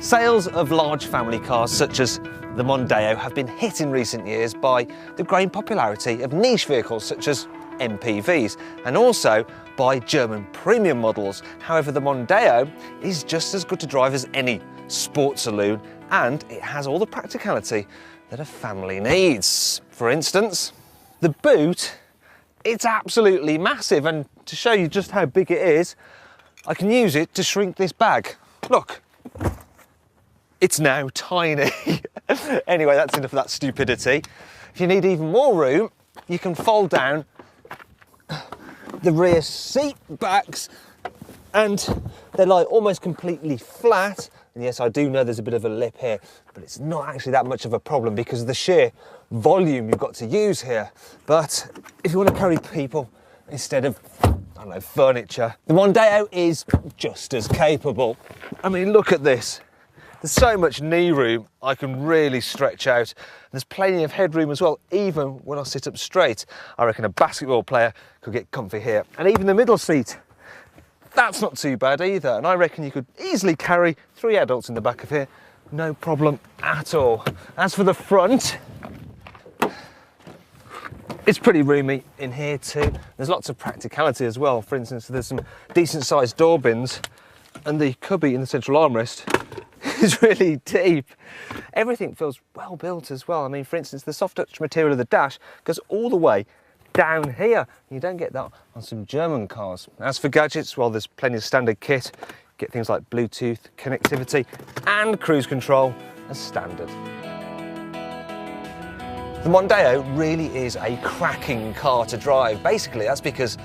Sales of large family cars such as the Mondeo have been hit in recent years by the growing popularity of niche vehicles such as MPVs and also by German premium models. However, the Mondeo is just as good to drive as any sport saloon, and it has all the practicality that a family needs. For instance, the boot, it's absolutely massive, and to show you just how big it is, I can use it to shrink this bag. Look. It's now tiny. Anyway, that's enough of that stupidity. If you need even more room, you can fold down the rear seat backs and they lie almost completely flat. And yes, I do know there's a bit of a lip here, but it's not actually that much of a problem because of the sheer volume you've got to use here. But if you want to carry people instead of, I don't know, furniture, the Mondeo is just as capable. I mean, look at this. There's so much knee room, I can really stretch out. There's plenty of headroom as well, even when I sit up straight. I reckon a basketball player could get comfy here. And even the middle seat, that's not too bad either. And I reckon you could easily carry 3 adults in the back of here, no problem at all. As for the front, it's pretty roomy in here too. There's lots of practicality as well. For instance, there's some decent sized door bins and the cubby in the central armrest is really deep. Everything feels well built as well. I mean, for instance, the soft touch material of the dash goes all the way down here. You don't get that on some German cars. As for gadgets, well, there's plenty of standard kit. Get things like Bluetooth, connectivity, and cruise control as standard. The Mondeo really is a cracking car to drive. Basically, that's because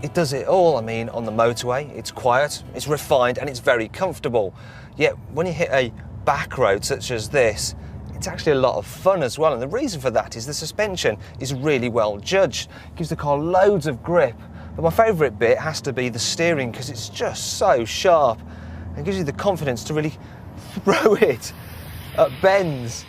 it does it all. I mean, on the motorway, it's quiet, it's refined, and it's very comfortable. Yet, when you hit a back road such as this, it's actually a lot of fun as well. And the reason for that is the suspension is really well judged. It gives the car loads of grip. But my favourite bit has to be the steering, because it's just so sharp and gives you the confidence to really throw it at bends.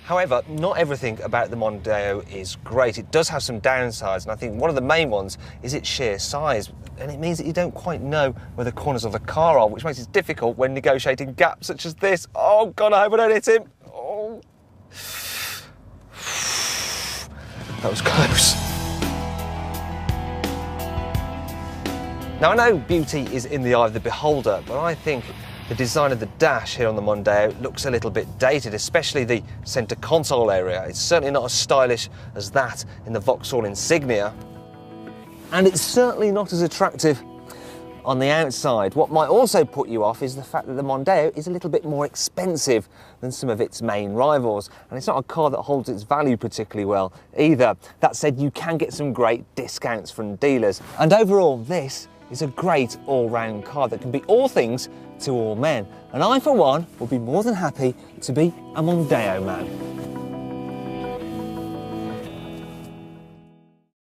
However, not everything about the Mondeo is great. It does have some downsides, and I think one of the main ones is its sheer size. And it means that you don't quite know where the corners of the car are, which makes it difficult when negotiating gaps such as this. Oh God, I hope I don't hit him. Oh. That was close. Now I know beauty is in the eye of the beholder, but I think the design of the dash here on the Mondeo looks a little bit dated, especially the centre console area. It's certainly not as stylish as that in the Vauxhall Insignia. And it's certainly not as attractive on the outside. What might also put you off is the fact that the Mondeo is a little bit more expensive than some of its main rivals. And it's not a car that holds its value particularly well either. That said, you can get some great discounts from dealers. And overall, this is a great all-round car that can be all things to all men. And I, for one, will be more than happy to be a Mondeo man.